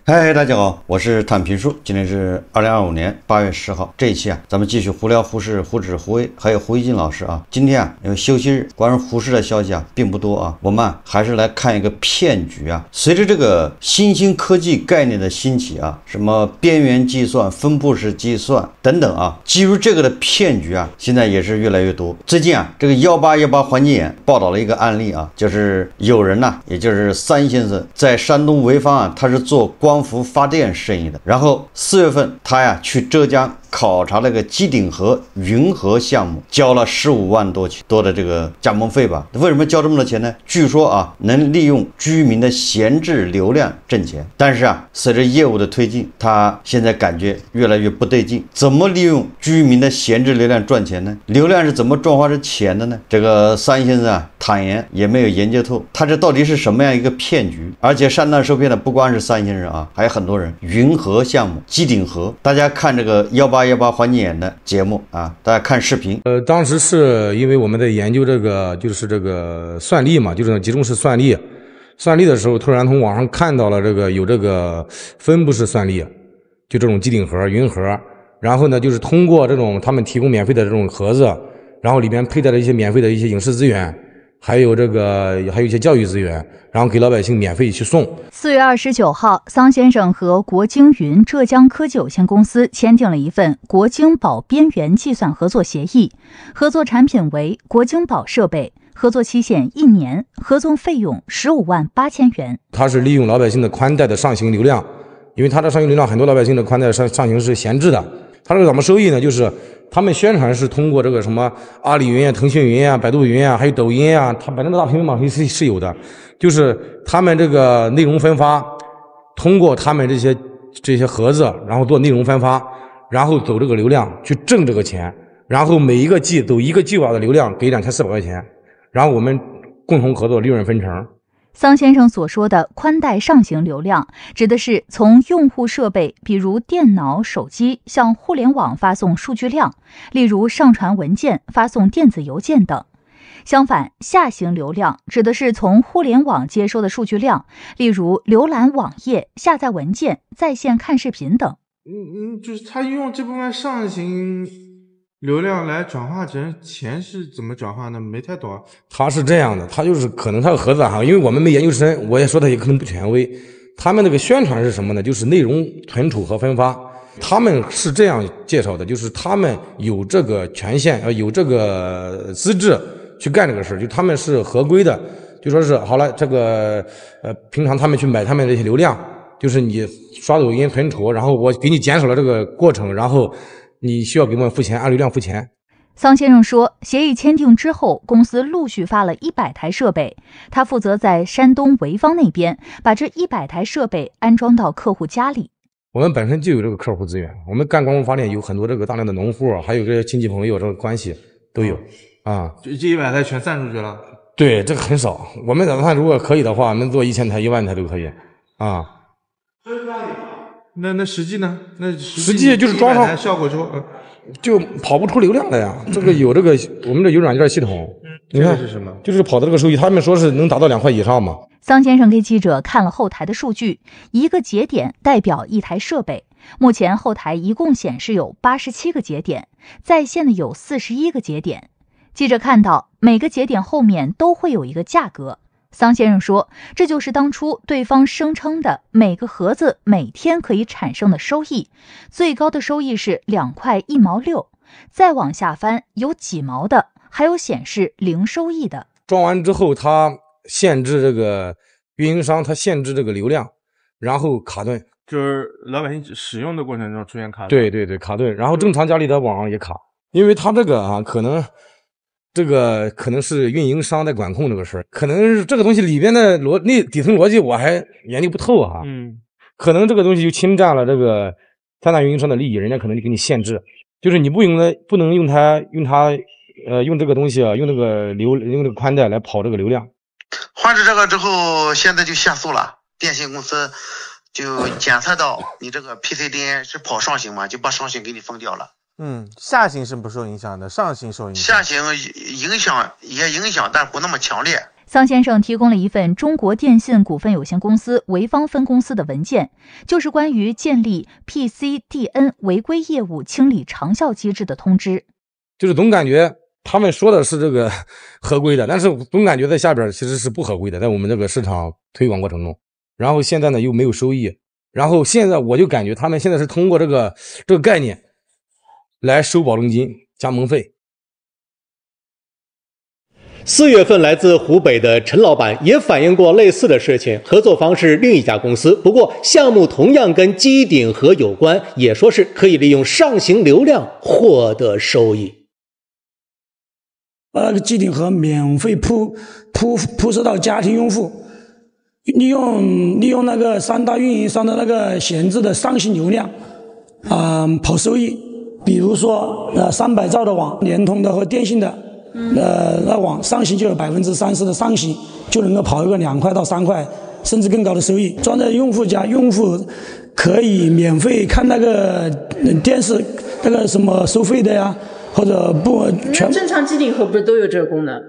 嗨，大家好，我是坦平叔。今天是2025年8月10号。这一期咱们继续胡聊胡适、胡轾、胡威，还有胡一金老师今天因为休息日，关于胡适的消息并不多我们还是来看一个骗局随着这个新兴科技概念的兴起什么边缘计算、分布式计算等等基于这个的骗局现在也是越来越多。最近这个1818环境眼报道了一个案例就是有人也就是三先生在山东潍坊他是做光伏发电生意的，然后4月份他去浙江考察那个机顶盒云河项目，交了15万多的这个加盟费吧。为什么交这么多钱呢？据说能利用居民的闲置流量挣钱。但是随着业务的推进，他现在感觉越来越不对劲。怎么利用居民的闲置流量赚钱呢？流量是怎么转化成钱的呢？这个三先生坦言也没有研究透，他这到底是什么样一个骗局？而且上当受骗的不光是三先生还有很多人。云河项目、机顶盒，大家看这个1818环境眼的节目大家看视频。当时是因为我们在研究这个算力嘛，就是集中式算力的时候，突然从网上看到了有这个分布式算力，就这种机顶盒、云盒，然后呢就是通过这种他们提供免费的这种盒子，然后里面佩戴了一些免费的一些影视资源。还有一些教育资源，然后给老百姓免费去送。4月29号，桑先生和国京云浙江科技有限公司签订了一份国京宝边缘计算合作协议，合作产品为国京宝设备，合作期限1年，合作费用15万8千元。它是利用老百姓的宽带的上行流量，因为它的上行流量很多老百姓的宽带上行是闲置的。它这个怎么收益呢？就是他们宣传是通过这个什么阿里云腾讯云百度云还有抖音它本身的大平台是有的，就是他们这个内容分发，通过他们这些盒子，然后做内容分发，然后走这个流量去挣这个钱，然后每一个季走1个 G 瓦的流量给2400块钱，然后我们共同合作利润分成。桑先生所说的宽带上行流量，指的是从用户设备，比如电脑、手机，向互联网发送数据量，例如上传文件、发送电子邮件等。相反，下行流量指的是从互联网接收的数据量，例如浏览网页、下载文件、在线看视频等。就是他用这部分上行流量来转化成钱是怎么转化呢？没太懂。他是这样的，他就是可能他的盒子因为我们没研究深，我也说他也可能不权威。他们那个宣传是什么呢？就是内容存储和分发。他们是这样介绍的，就是他们有这个权限，有这个资质去干这个事，就他们是合规的。就说是好了，这个平常他们去买他们这些流量，就是你刷抖音存储，然后我给你减少了这个过程，然后你需要给我们付钱，按流量付钱。桑先生说，协议签订之后，公司陆续发了100台设备，他负责在山东潍坊那边把这100台设备安装到客户家里。我们本身就有这个客户资源，我们干光伏发电有很多大量的农户，还有这些亲戚朋友这个关系都有这100台全散出去了？对，这个很少。我们打算如果可以的话，能做1000台、1万台都可以那实际呢？实际就是装上效果之后就跑不出流量来呀。这个有我们这有软件系统。你看是什么？就是跑的这个收益，他们说是能达到2块以上嘛。桑先生给记者看了后台的数据，一个节点代表1台设备。目前后台一共显示有87个节点，在线的有41个节点。记者看到每个节点后面都会有一个价格。桑先生说，这就是当初对方声称的每个盒子每天可以产生的收益，最高的收益是2块1毛6，再往下翻有几毛的，还有显示零收益的。装完之后，它限制这个运营商，它限制这个流量，然后卡顿，就是老百姓使用的过程中出现卡顿。对，卡顿，然后正常家里的网也卡，因为它这个可能是运营商在管控这个事儿，可能是这个东西里边的底层逻辑我还研究不透可能这个东西就侵占了这个3大运营商的利益，人家可能就给你限制，就是你不能用这个东西用这个宽带来跑这个流量。换置这个之后，现在就限速了，电信公司就检测到你这个 PCDN 是跑上行嘛，就把上行给你封掉了。下行是不受影响的，上行受影响。下行影响，但不那么强烈。桑先生提供了一份中国电信股份有限公司潍坊分公司的文件，就是关于建立 PCDN 违规业务清理长效机制的通知。就是总感觉他们说的是这个合规的，但是总感觉在下边其实是不合规的，在我们这个市场推广过程中。然后现在呢又没有收益，然后现在我就感觉他们现在是通过这个概念来收保证金、加盟费。4月份来自湖北的陈老板也反映过类似的事情，合作方是另一家公司，不过项目同样跟机顶盒有关，也说是可以利用上行流量获得收益。把那个机顶盒免费铺设到家庭用户，利用那个3大运营商的那个闲置的上行流量，跑收益。比如说300兆的网，联通的和电信的。那网上行就有30%的上行，就能够跑一个2块到3块，甚至更高的收益。装在用户家，用户可以免费看那个电视，那个什么收费的呀，或者不全。正常机顶盒不是都有这个功能？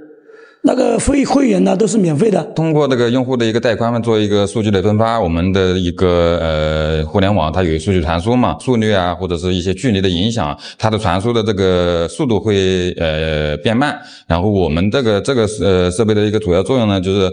那个会员呢都是免费的。通过这个用户的一个带宽做一个数据的分发，我们的一个互联网它有数据传输嘛，速率啊或者是一些距离的影响，它的传输的这个速度会变慢。然后我们这个设备的一个主要作用呢，就是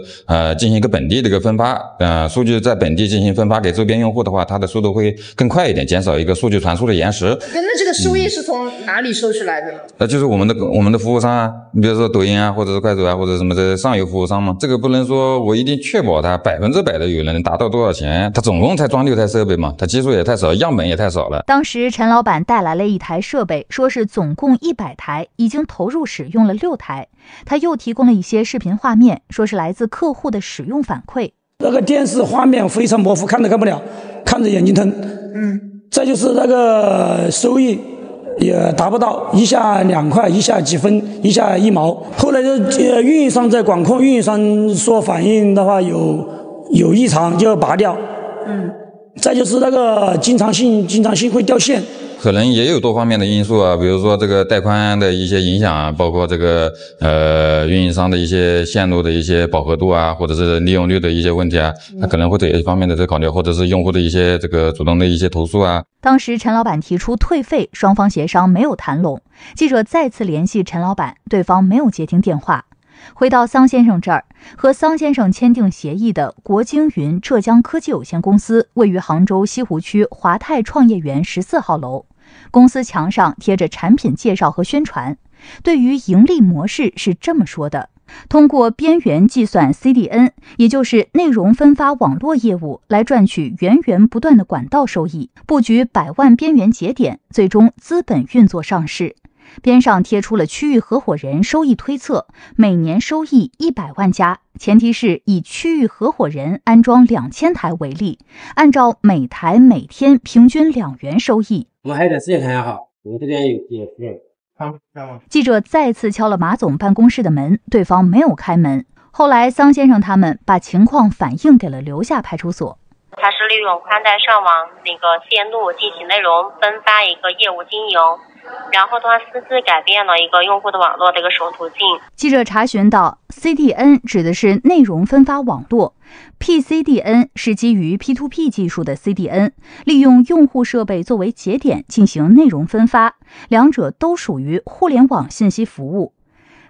进行一个本地的一个分发，数据在本地进行分发给周边用户的话，它的速度会更快一点，减少一个数据传输的延时。那这个收益是从哪里收取来的呢？那就是我们的服务商啊，你比如说抖音啊，或者是快手啊，或者什么的上游服务商嘛，这个不能说我一定确保它100%的有人达到多少钱，它总共才装6台设备嘛，它基数也太少，样本也太少了。当时陈老板带来了一台设备，说是总共100台，已经投入使用了6台。他又提供了一些视频画面，说是来自客户的使用反馈。那个电视画面非常模糊，看都看不了，看着眼睛疼。再就是那个收益也达不到，一下2块，一下几分，一下1毛。后来运营商在管控，运营商说反应的话有异常就要拔掉。再就是那个经常性会掉线。可能也有多方面的因素啊，比如说这个带宽的一些影响啊，包括这个运营商的一些线路的一些饱和度啊，或者是利用率的一些问题啊，它可能会对这方面的考虑，或者是用户的一些这个主动的一些投诉啊。当时陈老板提出退费，双方协商没有谈拢，记者再次联系陈老板，对方没有接听电话。回到桑先生这儿，和桑先生签订协议的国京云浙江科技有限公司位于杭州西湖区华泰创业园14号楼。公司墙上贴着产品介绍和宣传，对于盈利模式是这么说的：通过边缘计算 CDN， 也就是内容分发网络业务，来赚取源源不断的管道收益，布局100万边缘节点，最终资本运作上市。边上贴出了区域合伙人收益推测，每年收益100万加，前提是以区域合伙人安装2000台为例，按照每台每天平均2元收益。我们还有点时间谈好，我们这边有记者再次敲了马总办公室的门，对方没有开门。后来桑先生他们把情况反映给了留下派出所。它是利用宽带上网那个线路进行内容分发一个业务经营，然后它私自改变了一个用户的网络的一个使用途径。记者查询到 CDN 指的是内容分发网络， PCDN 是基于 P2P 技术的 CDN， 利用用户设备作为节点进行内容分发，两者都属于互联网信息服务。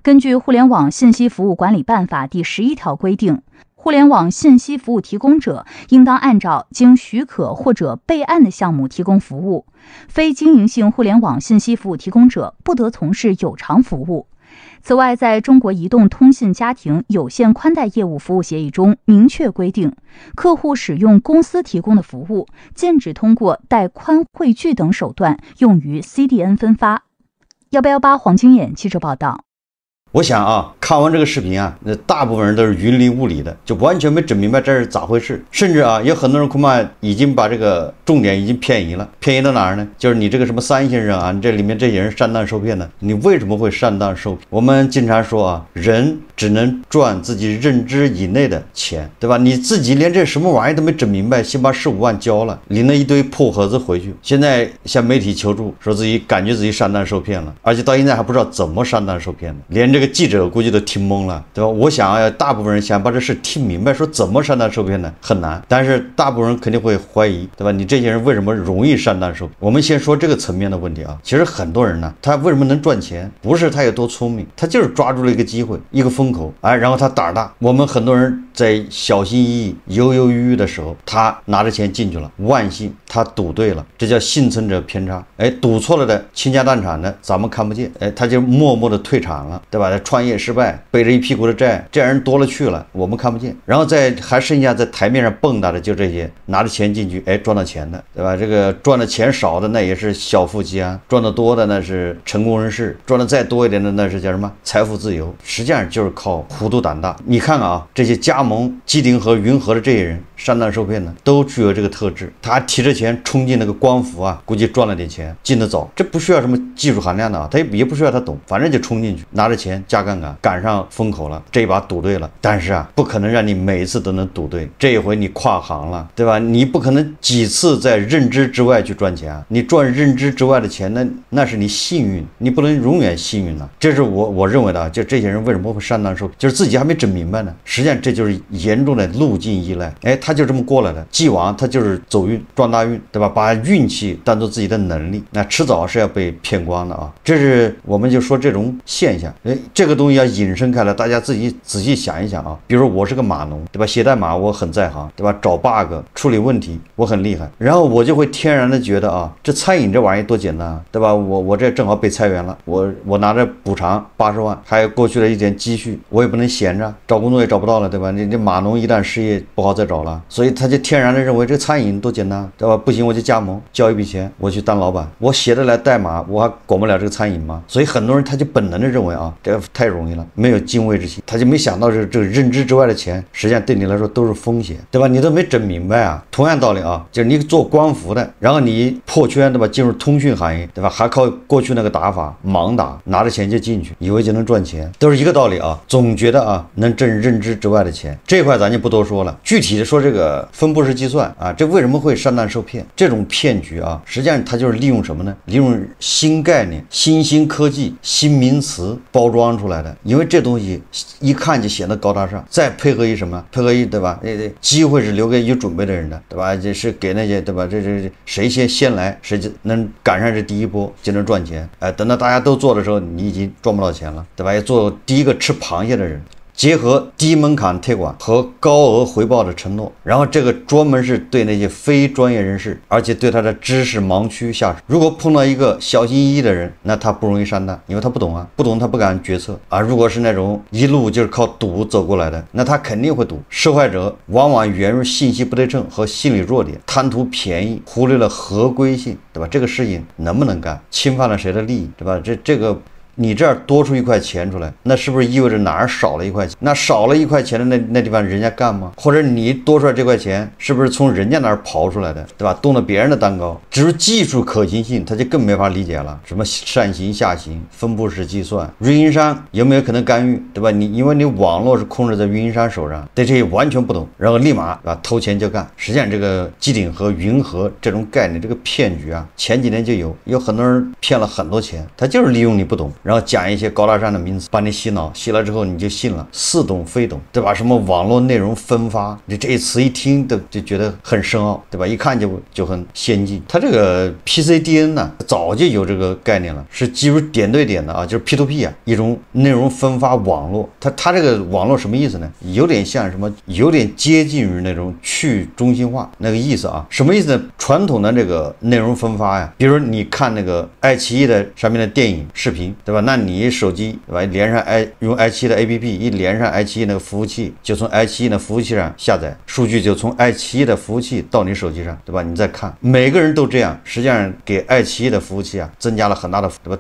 根据《互联网信息服务管理办法》第11条规定，互联网信息服务提供者应当按照经许可或者备案的项目提供服务，非经营性互联网信息服务提供者不得从事有偿服务。此外，在中国移动通信家庭有线宽带业务服务协议中明确规定，客户使用公司提供的服务，禁止通过带宽汇聚等手段用于 CDN 分发。188黄金眼记者报道。我想啊，看完这个视频啊，那大部分人都是云里雾里的，就完全没整明白这是咋回事。甚至啊，有很多人恐怕已经把这个重点已经偏移了。偏移到哪儿呢？就是你这个什么3先生啊，你这里面这些人上当受骗呢？你为什么会上当受骗？我们经常说啊，人只能赚自己认知以内的钱，对吧？你自己连这什么玩意都没整明白，先把15万交了，领了一堆破盒子回去，现在向媒体求助，说自己感觉自己上当受骗了，而且到现在还不知道怎么上当受骗的，连这个记者估计都听懵了，对吧？我想大部分人想把这事听明白，说怎么删单受骗呢？很难，但是大部分人肯定会怀疑，对吧？你这些人为什么容易删单受骗？我们先说这个层面的问题啊。其实很多人呢，他为什么能赚钱？不是他有多聪明，他就是抓住了一个机会，一个风口，然后他胆儿大。我们很多人在小心翼翼、犹犹豫豫的时候，他拿着钱进去了，万幸他赌对了，这叫幸存者偏差。赌错了的倾家荡产的，咱们看不见，他就默默的退场了，对吧？他创业失败，背着一屁股的债，这样人多了去了，我们看不见。然后还剩下在台面上蹦跶的，就这些拿着钱进去，赚到钱的，对吧？这个赚的钱少的那也是小富即安，赚的多的那是成功人士，赚的再多一点的那是叫什么？财富自由。实际上就是靠糊涂胆大。你看看啊，这些加盟机顶盒、云盒的这些人上当受骗呢，都具有这个特质。他提着钱冲进那个光伏啊，估计赚了点钱，进得早，这不需要什么技术含量的啊，他也不需要他懂，反正就冲进去，拿着钱加杠杆，赶上风口了，这一把赌对了。但是啊，不可能让你每一次都能赌对，这一回你跨行了，对吧？你不可能几次在认知之外去赚钱啊，你赚认知之外的钱，那是你幸运，你不能永远幸运了。这是我认为的啊，就这些人为什么会上当受骗，就是自己还没整明白呢。实际上这就是严重的路径依赖，他就这么过来的，既往他就是走运撞大运，对吧？把运气当做自己的能力，那迟早是要被骗光的啊。这是我们就说这种现象，这个东西要引申开来，大家自己仔细想一想啊。比如说我是个码农，对吧？写代码我很在行，对吧？找 bug 处理问题我很厉害，然后我就会天然的觉得啊，这餐饮这玩意多简单啊，对吧？我这正好被裁员了，我拿着补偿80万，还有过去的一点积蓄，我也不能闲着，找工作也找不到了，对吧？你这码农一旦失业不好再找了，所以他就天然的认为这餐饮多简单，对吧？不行我就加盟，交一笔钱我去当老板，我写得来代码，我还管不了这个餐饮吗？所以很多人他就本能的认为啊，这个太容易了，没有敬畏之心，他就没想到这个认知之外的钱，实际上对你来说都是风险，对吧？你都没整明白啊。同样道理啊，就是你做光伏的，然后你破圈，对吧？进入通讯行业，对吧？还靠过去那个打法，盲打，拿着钱就进去，以为就能赚钱，都是一个道理啊。总觉得啊能挣认知之外的钱，这块咱就不多说了。具体的说这个分布式计算啊，这为什么会上当受骗？这种骗局啊，实际上它就是利用什么呢？利用新概念、新兴科技、新名词包装出来的。因为这东西一看就显得高大上，再配合一什么？配合一，对吧？机会是留给有准备的人的，对吧？这是给那些，对吧？这谁先来，谁就能赶上这第一波就能赚钱。等到大家都做的时候，你已经赚不到钱了，对吧？要做第一个吃螃蟹的人。结合低门槛推广和高额回报的承诺，然后这个专门是对那些非专业人士，而且对他的知识盲区下手。如果碰到一个小心翼翼的人，那他不容易上当，因为他不懂啊，不懂他不敢决策啊。如果是那种一路就是靠赌走过来的，那他肯定会赌。受害者往往源于信息不对称和心理弱点，贪图便宜，忽略了合规性，对吧？这个事情能不能干，侵犯了谁的利益，对吧？这个。你这儿多出1块钱出来，那是不是意味着哪儿少了1块钱？那少了1块钱的那地方人家干吗？或者你多出来这块钱，是不是从人家那儿刨出来的，对吧？动了别人的蛋糕。至于技术可行性，他就更没法理解了。什么上行下行、分布式计算，运营商有没有可能干预，对吧？因为你网络是控制在运营商手上，对这些完全不懂，然后立马偷钱就干。实际上这个机顶盒、云盒这种概念，这个骗局啊，前几年就有很多人骗了很多钱，他就是利用你不懂。然后讲一些高大上的名词，把你洗脑，洗了之后你就信了，似懂非懂，对吧？什么网络内容分发，你这一词一听就觉得很深奥，对吧？一看就很先进。它这个 PCDN 呢，早就有这个概念了，是基于点对点的啊，就是 P2P 啊，一种内容分发网络。它这个网络什么意思呢？有点像什么，有点接近于那种去中心化那个意思啊。什么意思呢？传统的这个内容分发呀，比如你看那个爱奇艺的上面的电影视频，对吧？那你手机，对吧？连上用爱奇艺的 APP， 一连上爱奇艺那个服务器，就从爱奇艺的服务器上下载数据，就从爱奇艺的服务器到你手机上，对吧？你再看，每个人都这样，实际上给爱奇艺的服务器啊增加了很大的，对吧？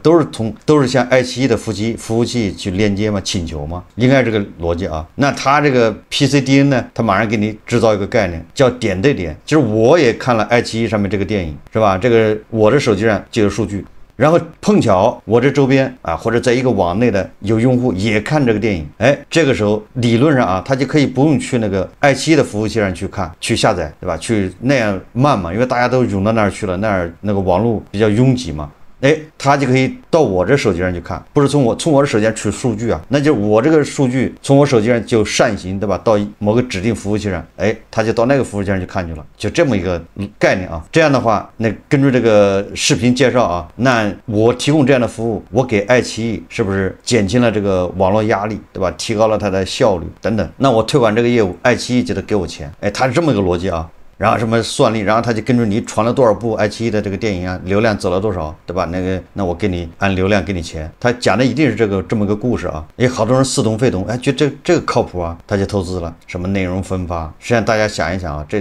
都是向爱奇艺的服务器去链接嘛，请求嘛，应该这个逻辑啊。那它这个 PCDN 呢，它马上给你制造一个概念，叫点对点，就是我也看了爱奇艺上面这个电影，是吧？这个我的手机上就有数据。然后碰巧我这周边啊，或者在一个网内的有用户也看这个电影，这个时候理论上啊，他就可以不用去那个爱奇艺的服务器上去看、去下载，对吧？去那样慢嘛，因为大家都涌到那儿去了，那个网络比较拥挤嘛。哎，他就可以到我这手机上去看，不是从我的手机上取数据啊，那就我这个数据从我手机上就扇形，对吧？到某个指定服务器上，哎，他就到那个服务器上去看去了，就这么一个概念啊。这样的话，那根据这个视频介绍啊，那我提供这样的服务，我给爱奇艺是不是减轻了这个网络压力，对吧？提高了它的效率等等。那我推广这个业务，爱奇艺就得给我钱，哎，它是这么一个逻辑啊。然后什么算力，然后他就根据你传了多少部爱奇艺的这个电影啊，流量走了多少，对吧？那我给你按流量给你钱，他讲的一定是这么个故事啊。哎，好多人似懂非懂，哎，觉得这个靠谱啊，他就投资了。什么内容分发，实际上大家想一想啊，这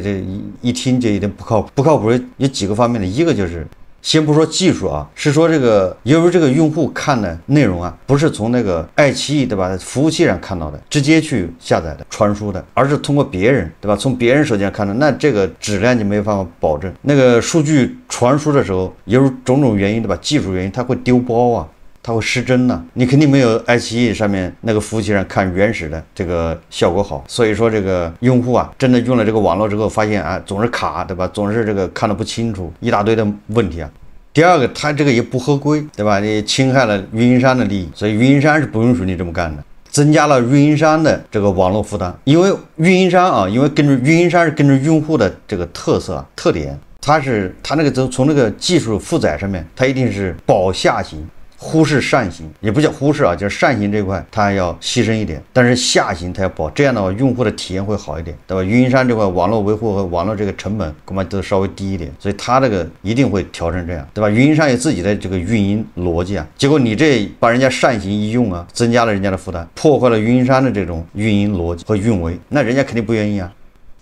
一听就有点不靠谱。不靠谱有几个方面的，一个就是先不说技术啊，是说这个由于这个用户看的内容啊，不是从那个爱奇艺对吧服务器上看到的，直接去下载的传输的，而是通过别人对吧，从别人手机上看的，那这个质量就没办法保证。那个数据传输的时候，由于种种原因对吧，技术原因，它会丢包啊。它会失真呢，你肯定没有爱奇艺上面那个服务器上看原始的这个效果好。所以说这个用户啊，真的用了这个网络之后，发现啊总是卡，对吧？总是这个看得不清楚，一大堆的问题啊。第二个，它这个也不合规，对吧？你侵害了运营商的利益，所以运营商是不允许你这么干的，增加了运营商的这个网络负担。因为运营商啊，因为运营商是根据用户的这个特色特点，它那个从那个技术负载上面，它一定是保下行。忽视上行，也不叫忽视啊，就是上行这块它要牺牲一点，但是下行它要保，这样的话用户的体验会好一点，对吧？运营商这块网络维护和网络这个成本恐怕都稍微低一点，所以它这个一定会调成这样，对吧？运营商有自己的这个运营逻辑啊，结果你这把人家上行一用啊，增加了人家的负担，破坏了运营商的这种运营逻辑和运维，那人家肯定不愿意啊。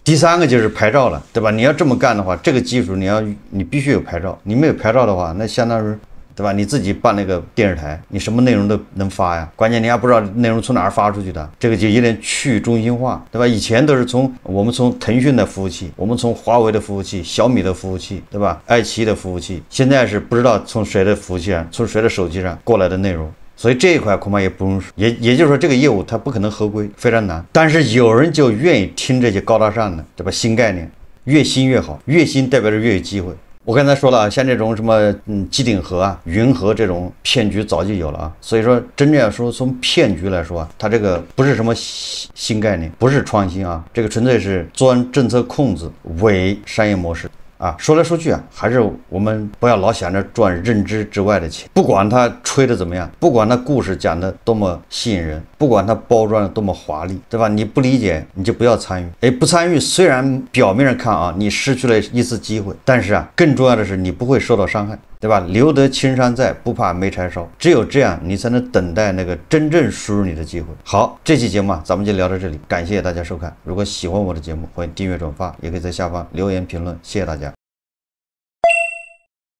第三个就是牌照了，对吧？你要这么干的话，这个技术你必须有牌照，你没有牌照的话，那相当于对吧？你自己办那个电视台，你什么内容都能发呀，关键你还不知道内容从哪儿发出去的，这个就有点去中心化，对吧？以前都是我们从腾讯的服务器，我们从华为的服务器、小米的服务器，对吧？爱奇艺的服务器，现在是不知道从谁的服务器上、从谁的手机上过来的内容。所以这一块恐怕也不容易，也就是说这个业务它不可能合规，非常难。但是有人就愿意听这些高大上的，对吧？新概念，越新越好，越新代表着越有机会。我刚才说了，像这种什么机顶盒啊、云盒这种骗局早就有了啊。所以说，真正要说从骗局来说啊，它这个不是什么新概念，不是创新啊，这个纯粹是钻政策空子、伪商业模式。啊，说来说去啊，还是我们不要老想着赚认知之外的钱。不管他吹的怎么样，不管他故事讲的多么吸引人，不管他包装的多么华丽，对吧？你不理解，你就不要参与。哎，不参与，虽然表面上看啊，你失去了一次机会，但是啊，更重要的是你不会受到伤害，对吧？留得青山在，不怕没柴烧。只有这样，你才能等待那个真正输入你的机会。好，这期节目啊，咱们就聊到这里，感谢大家收看。如果喜欢我的节目，欢迎订阅转发，也可以在下方留言评论，谢谢大家。